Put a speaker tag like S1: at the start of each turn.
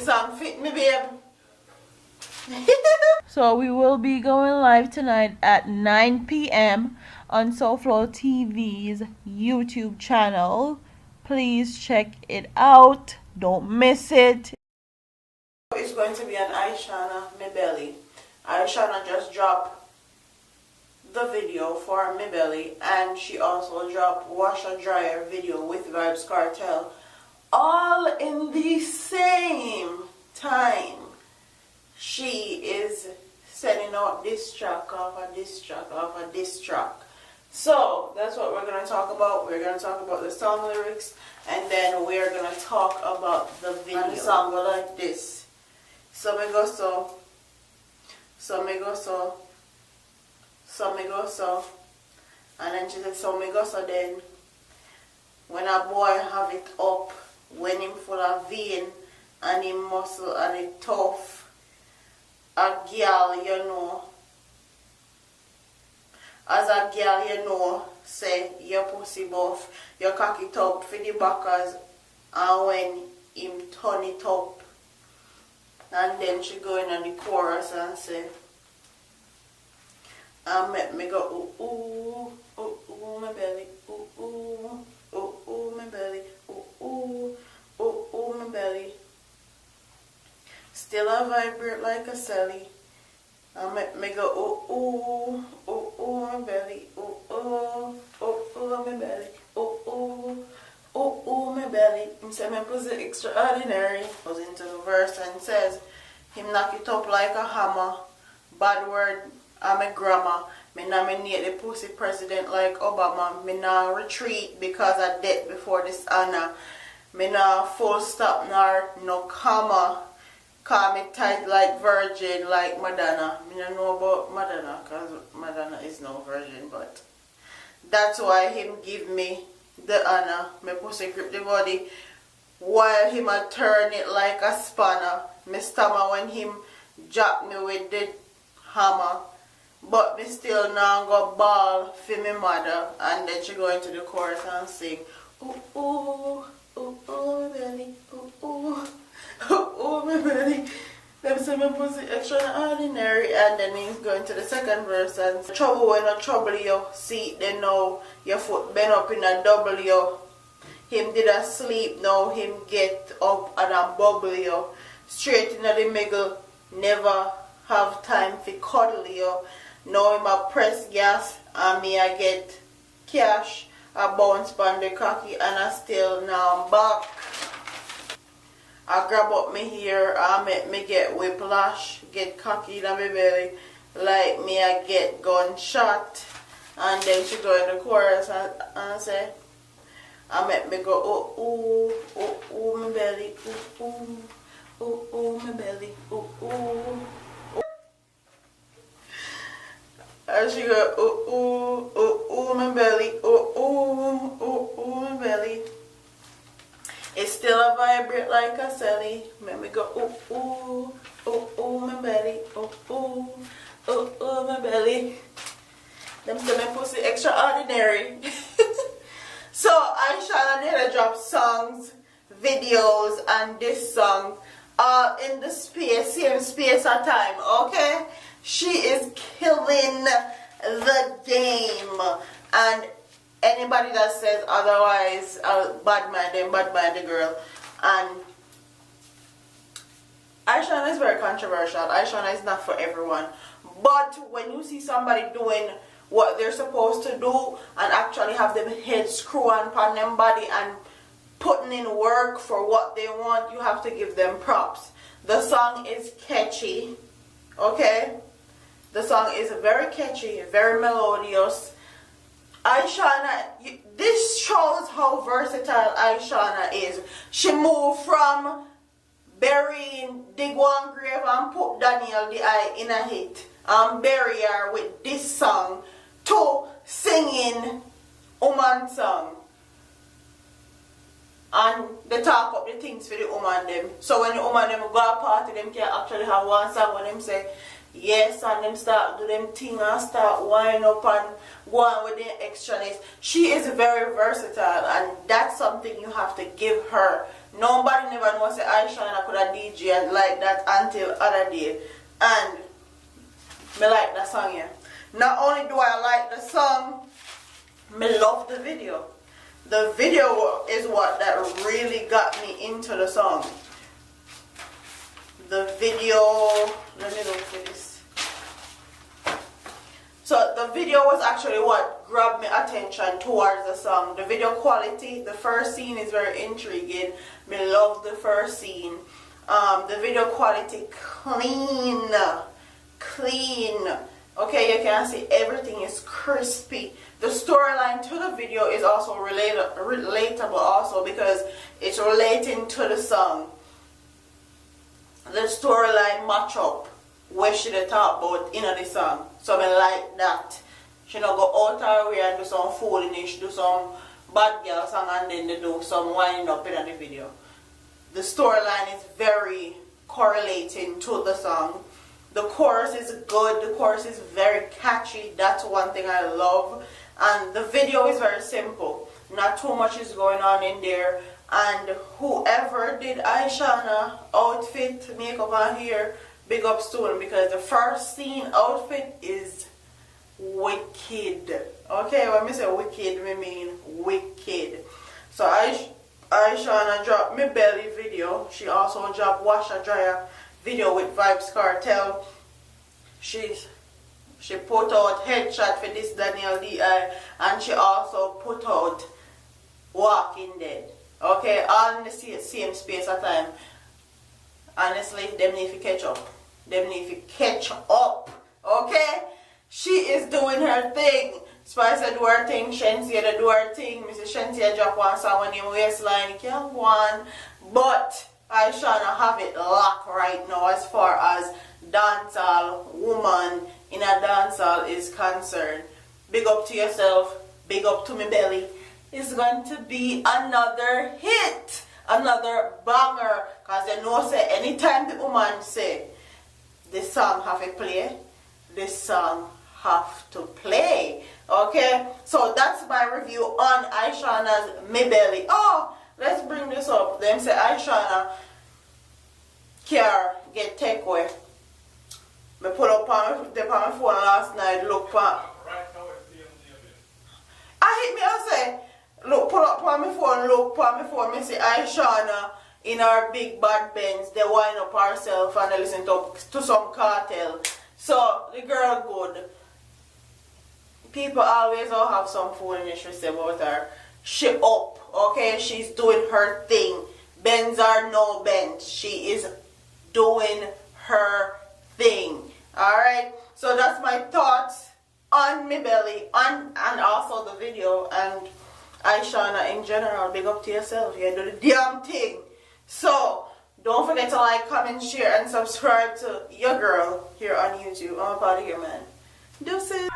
S1: The song fit me, babe.
S2: So we will be going live tonight at 9 p.m. on Soulflow TV's YouTube channel. Please check it out. Don't miss it.
S1: It's going to be an Ishawna Me Belly. Ishawna just dropped the video for Me Belly, and she also dropped Washer Dryer video with Vibes Cartel, all in the same time. She is setting up this track off a diss track off a diss track. So that's what we're going to talk about. We're going to talk about the song lyrics, and then we're going to talk about the video. And the song go like this. So me go so, so me go so, so me go so, and then she said so me go so. Then when a boy have it up, when him full of vein and him muscle and it tough, a girl, you know, as a girl, you know, say your pussy buff, your cock it up for the backers, and when him turn it up, and then she go in on the chorus and say, and make me go, ooh, ooh, ooh, ooh, my belly, ooh, ooh, ooh, ooh, my belly, ooh, ooh, ooh, ooh, my belly. Still I vibrate like a celly. I make me go, ooh, ooh, ooh, ooh, my belly, ooh, ooh, ooh, ooh, my belly, ooh, ooh, ooh, ooh, my belly. Him say my pussy extraordinary. Goes into the verse and says, him knock it up like a hammer. Bad word, I'm a grammar. Me nominate the pussy president like Obama. Me nah retreat because I dead before this honor. Me nah full stop nor no comma. Call me tight like virgin like Madonna. Me don't know about Madonna because Madonna is no virgin, but that's why him give me the honor. Me pussy grip the body while him a turn it like a spanner. Me stammer when him drop me with the hammer. But me still now go ball for me mother. And then she go into the chorus and sing, ooh, ooh, ooh, ooh, my belly, ooh, ooh. Oh my belly. Them say my pussy extraordinary, and then he's going to the second verse and trouble when I trouble you. See they know your foot bend up in a W. Him did a sleep, now him get up and a bubble you. Straight in the middle, never have time for cuddle you. Now him a press gas and me I get cash. I bounce on the cocky and I still now I'm back. I grab up my hair, I make me get whiplash, get cocky in my belly, like me I get gunshot. And then she go in the chorus and say, I make me go, ooh, ooh, ooh, ooh, my belly, ooh, ooh, ooh, ooh, my belly, ooh, ooh, ooh. And she go, ooh, ooh, ooh, ooh, my belly, ooh, ooh, ooh, ooh, my belly. It still a vibrate like a celly. Make me go, ooh, ooh, ooh, ooh, my belly, ooh, ooh, ooh, ooh, my belly. Them say my pussy extraordinary. So Ishawna did drop songs, videos, and this song all in the space, same space or time, okay? She is killing the game. And anybody that says otherwise, bad mind the girl. And Ishawna is very controversial. Ishawna is not for everyone. But when you see somebody doing what they're supposed to do and actually have them head screw on them body and putting in work for what they want, you have to give them props. The song is catchy, okay? The song is very catchy, very melodious. Ishawna, this shows how versatile Ishawna is. She moved from burying dig one grave and put Daniel the eye in a hit and bury her with this song to singing woman song. And they talk up the things for the woman them. So when the woman them go a party, them can actually have one song when them say yes, and them start do them thing and start wind up and go on with the extraness. She is very versatile, and that's something you have to give her Nobody never knows say Ishawna could have DJ like that until other day. And me like the song here. Not only do I like the song, me love the video. The video is what that really got me into the song. The video, let me look for this. So the video was actually what grabbed my attention towards the song. The video quality, the first scene is very intriguing. Me love the first scene. The video quality clean. Okay, you can see everything is crispy. The storyline to the video is also relatable also because it's relating to the song. The storyline match up where she talk about in the song. So I like that. She not go out her way and do some foolishness, do some bad girl song and then they do some winding up in the video. The storyline is very correlating to the song. The chorus is good. The chorus is very catchy. That's one thing I love. And the video is very simple. Not too much is going on in there. And whoever did Ishawna outfit, makeup and hair, big ups to him because the first scene outfit is wicked. Okay, when I say wicked, I mean wicked. So Ishawna dropped Me Belly video. She also dropped Wash a Dryer video with Vibes Cartel. She put out Headshot for this Daniel D.I. and she also put out Walking Dead. Okay, all in the same space at time. Honestly, them need to catch up. Them need to catch up. Okay? She is doing her thing. Spice do her thing, Shensia do her thing. Mrs. Shensia drop one song on him waistline. It can't go on. But Ishawna have it locked right now as far as dancehall woman in a dancehall is concerned. Big up to yourself. Big up to Me Belly. It's going to be another hit. Another banger. Because you know say anytime the woman say this song have to play, this song have to play. Okay? So that's my review on Ishawna's Me Belly. Oh, let's bring this up. Them say Ishawna car get take away. Me pull up on my phone last night, look for I hit me and say, look, pull up on my phone, look on my phone, me see Ishawna in her big bad Benz, they wind up herself and they listen to some cartel. So the girl good. People always all have some foolishness to say about her. She up, okay? She's doing her thing. Benz or no Benz, she is doing her thing. Alright? So that's my thoughts on Me Belly and also the video and Ishawna in general. Big up to yourself. You do the damn thing. So don't forget to like, comment, share and subscribe to your girl here on YouTube. I'm about to here, man. Deuces.